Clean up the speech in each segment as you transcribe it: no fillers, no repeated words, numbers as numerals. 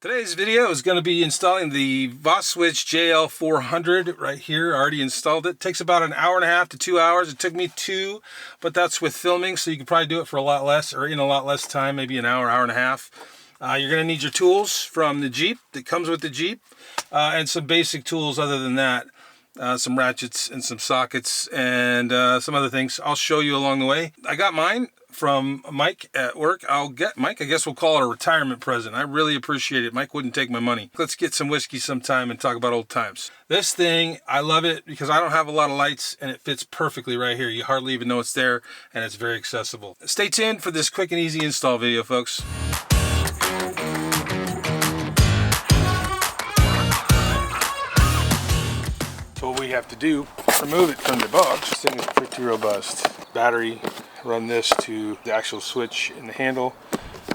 Today's video is going to be installing the VOSWITCH JL400 right here. I already installed it. Takes about an hour and a half to 2 hours. It took me 2, but that's with filming, so you can probably do it for a lot less, or in a lot less time, maybe an hour, hour and a half. You're going to need your tools from the Jeep that comes with the Jeep, and some basic tools other than that. Some ratchets and some sockets and some other things. I'll show you along the way. I got mine from Mike at work. I'll get Mike, I guess we'll call it a retirement present. I really appreciate it. Mike wouldn't take my money. Let's get some whiskey sometime and talk about old times. This thing, I love it because I don't have a lot of lights and it fits perfectly right here. You hardly even know it's there, and it's very accessible. Stay tuned for this quick and easy install video, folks. So what we have to do, remove it from the box. This thing is pretty robust. Battery, run this to the actual switch in the handle.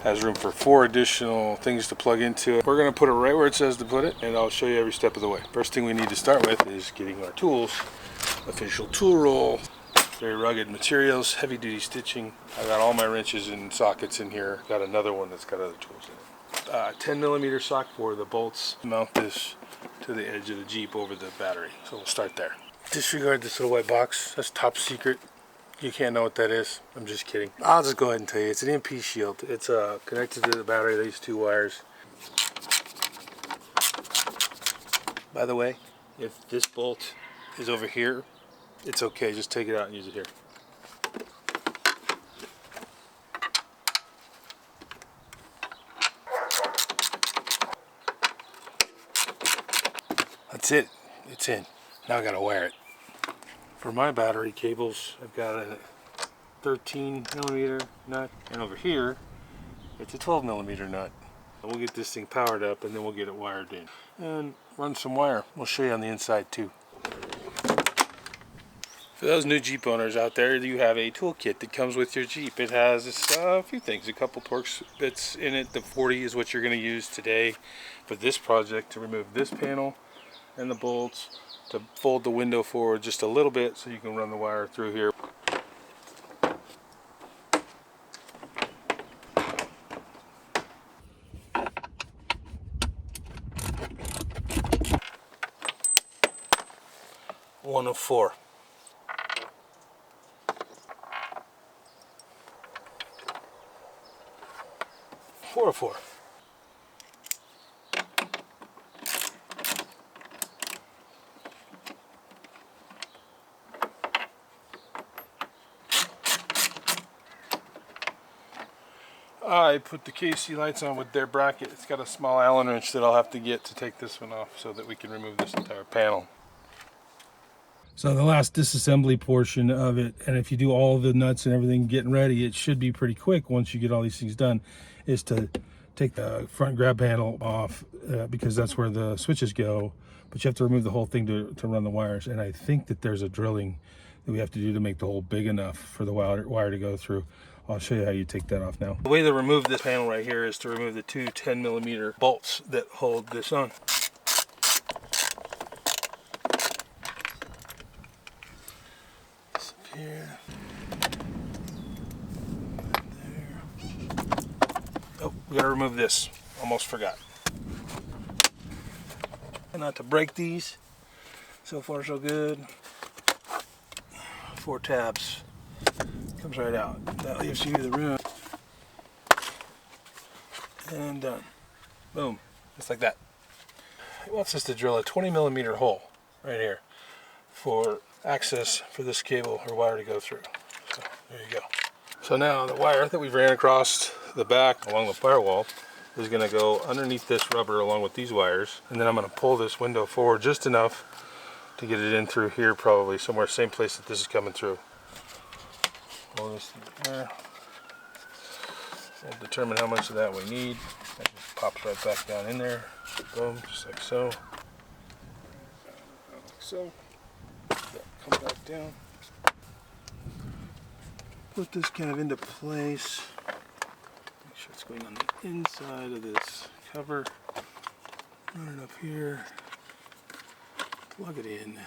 Has room for 4 additional things to plug into it. We're going to put it right where it says to put it, and I'll show you every step of the way. First thing we need to start with is getting our tools. Official tool roll, very rugged materials, heavy duty stitching. I got all my wrenches and sockets in here. Got another one that's got other tools in it. 10mm sock for the bolts. Mount this to the edge of the Jeep over the battery. So we'll start there. Disregard this little white box. That's top secret. You can't know what that is. I'm just kidding. I'll just go ahead and tell you. It's an MP shield. It's connected to the battery, these 2 wires. By the way, if this bolt is over here, it's okay. Just take it out and use it here. That's it. It's in. Now I gotta wire it. For my battery cables, I've got a 13mm nut, and over here, it's a 12mm nut. And we'll get this thing powered up, and then we'll get it wired in. And run some wire. We'll show you on the inside too. For those new Jeep owners out there, you have a toolkit that comes with your Jeep. It has a few things, a couple Torx bits in it. The 40 is what you're gonna use today for this project to remove this panel and the bolts, to fold the window forward just a little bit so you can run the wire through here. One of 4. 4 of 4. I put the KC lights on with their bracket. It's got a small Allen wrench that I'll have to get to take this one off so that we can remove this entire panel. So the last disassembly portion of it, and if you do all the nuts and everything getting ready, it should be pretty quick once you get all these things done, is to take the front grab panel off because that's where the switches go, but you have to remove the whole thing to run the wires. And I think that there's a drilling that we have to do to make the hole big enough for the wire to go through. I'll show you how you take that off now. The way to remove this panel right here is to remove the 2 10mm bolts that hold this on. This up here. There. Oh, we gotta remove this. Almost forgot. And not to break these. So far so good. 4 tabs. Comes right out. That leaves you the room. And done. Boom. Just like that. It wants us to drill a 20mm hole right here for access for this cable or wire to go through. So there you go. So now the wire that we've ran across the back along the firewall is going to go underneath this rubber along with these wires, and then I'm going to pull this window forward just enough to get it in through here, probably somewhere same place that this is coming through. Pull this there. We'll determine how much of that we need. That just pops right back down in there. Boom, just like so. Like so. That comes back down. Put this kind of into place. Make sure it's going on the inside of this cover. Run it up here. Plug it in.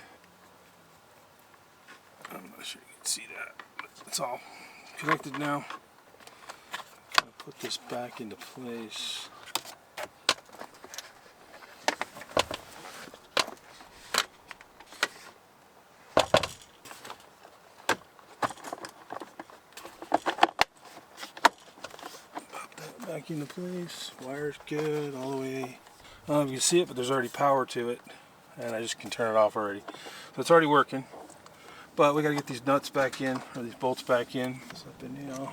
I'm not sure you can see that, but it's all connected now. Put this back into place. back into place. Wire's good all the way. I don't know if you can see it, but there's already power to it. And I just can turn it off already. So it's already working. But we gotta get these nuts back in, or these bolts back in. Something, you know.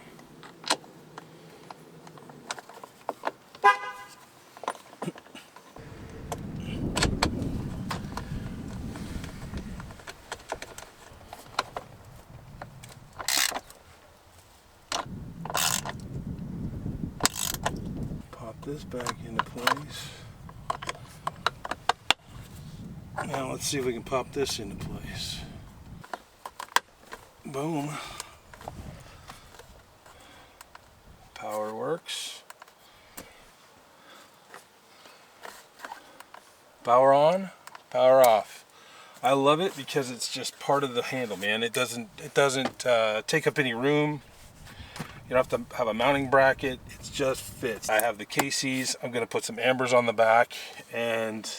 Pop this back into place. Now let's see if we can pop this into place. Boom. Power works. Power on, power off. I love it because it's just part of the handle, man. It doesn't take up any room. You don't have to have a mounting bracket. It just fits. I have the KCs. I'm gonna put some ambers on the back, and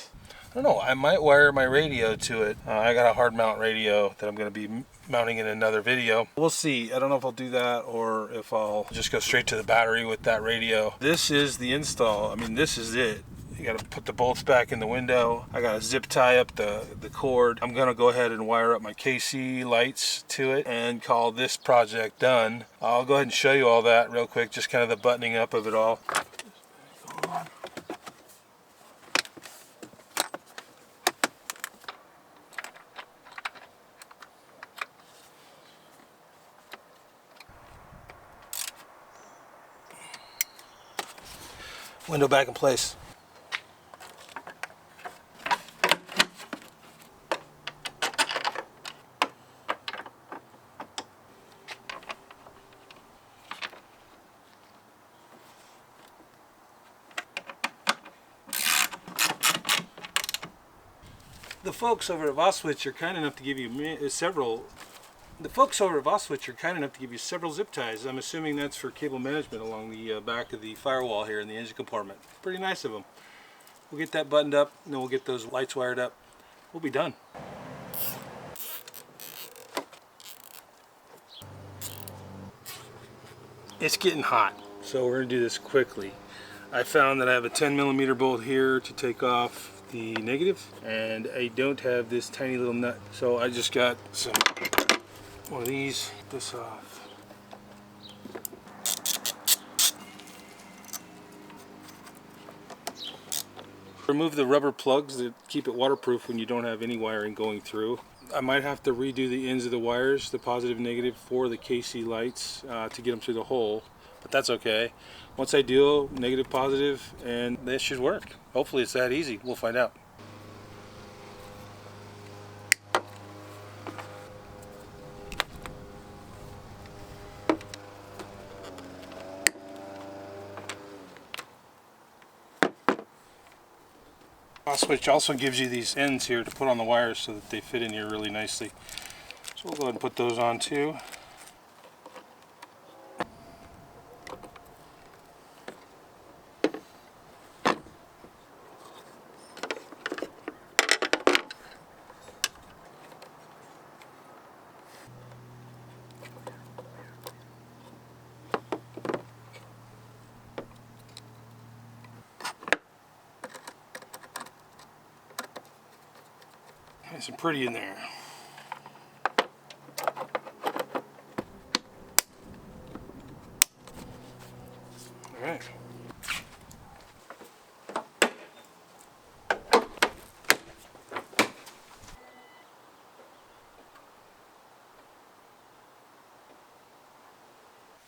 I don't know, I might wire my radio to it. I got a hard mount radio that I'm going to be mounting in another video. We'll see. I don't know if I'll do that or if I'll just go straight to the battery with that radio. This is the install. I mean, this is it. You got to put the bolts back in the window. I got to zip tie up the cord. I'm going to go ahead and wire up my KC lights to it and call this project done. I'll go ahead and show you all that real quick, just kind of the buttoning up of it all. Window back in place. The folks over at VOSWITCH are kind enough to give you several zip ties. I'm assuming that's for cable management along the back of the firewall here in the engine compartment. Pretty nice of them. We'll get that buttoned up, and then we'll get those lights wired up. We'll be done. It's getting hot, so we're going to do this quickly. I found that I have a 10mm bolt here to take off the negative, and I don't have this tiny little nut, so I just got one of these. Get this off. Remove the rubber plugs that keep it waterproof when you don't have any wiring going through. I might have to redo the ends of the wires, the positive and negative for the KC lights, to get them through the hole, but that's okay. Once I do, negative, positive, and this should work. Hopefully it's that easy. We'll find out. VOSWITCH also gives you these ends here to put on the wires so that they fit in here really nicely. So we'll go ahead and put those on too. Nice and pretty in there. All right.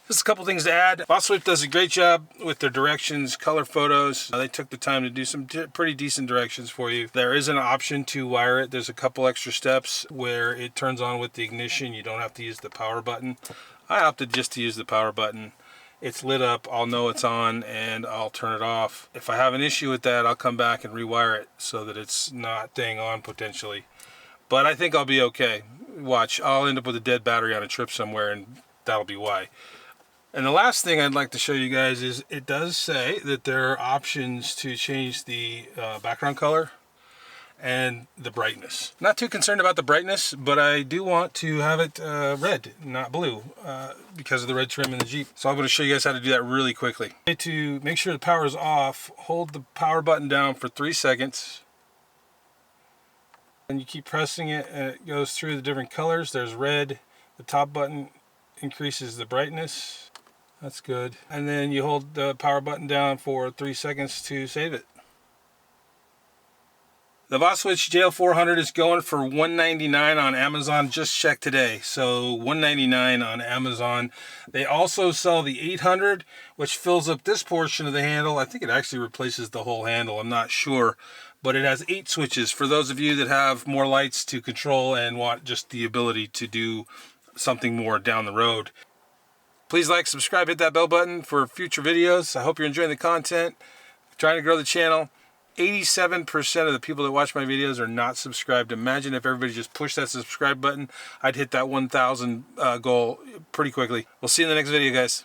Just a couple things to add. VOSWITCH does a great job with their directions, color photos. They took the time to do some pretty decent directions for you. There is an option to wire it. There's a couple extra steps where it turns on with the ignition. You don't have to use the power button. I opted just to use the power button. It's lit up, I'll know it's on, and I'll turn it off. If I have an issue with that, I'll come back and rewire it so that it's not staying on potentially. But I think I'll be okay. Watch, I'll end up with a dead battery on a trip somewhere, and that'll be why. And the last thing I'd like to show you guys is it does say that there are options to change the background color. and the brightness. Not too concerned about the brightness, but I do want to have it red, not blue, because of the red trim in the Jeep. So I'm going to show you guys how to do that really quickly. To make sure the power is off, hold the power button down for 3 seconds. And you keep pressing it and it goes through the different colors. There's red. The top button increases the brightness. That's good. And then you hold the power button down for 3 seconds to save it. The VOSWITCH JL400 is going for $199 on Amazon. Just checked today. So $199 on Amazon. They also sell the 800, which fills up this portion of the handle. I think it actually replaces the whole handle. I'm not sure. But it has 8 switches for those of you that have more lights to control and want just the ability to do something more down the road. Please like, subscribe, hit that bell button for future videos. I hope you're enjoying the content. I'm trying to grow the channel. 87% of the people that watch my videos are not subscribed. Imagine if everybody just pushed that subscribe button. I'd hit that 1,000 goal pretty quickly. We'll see you in the next video, guys.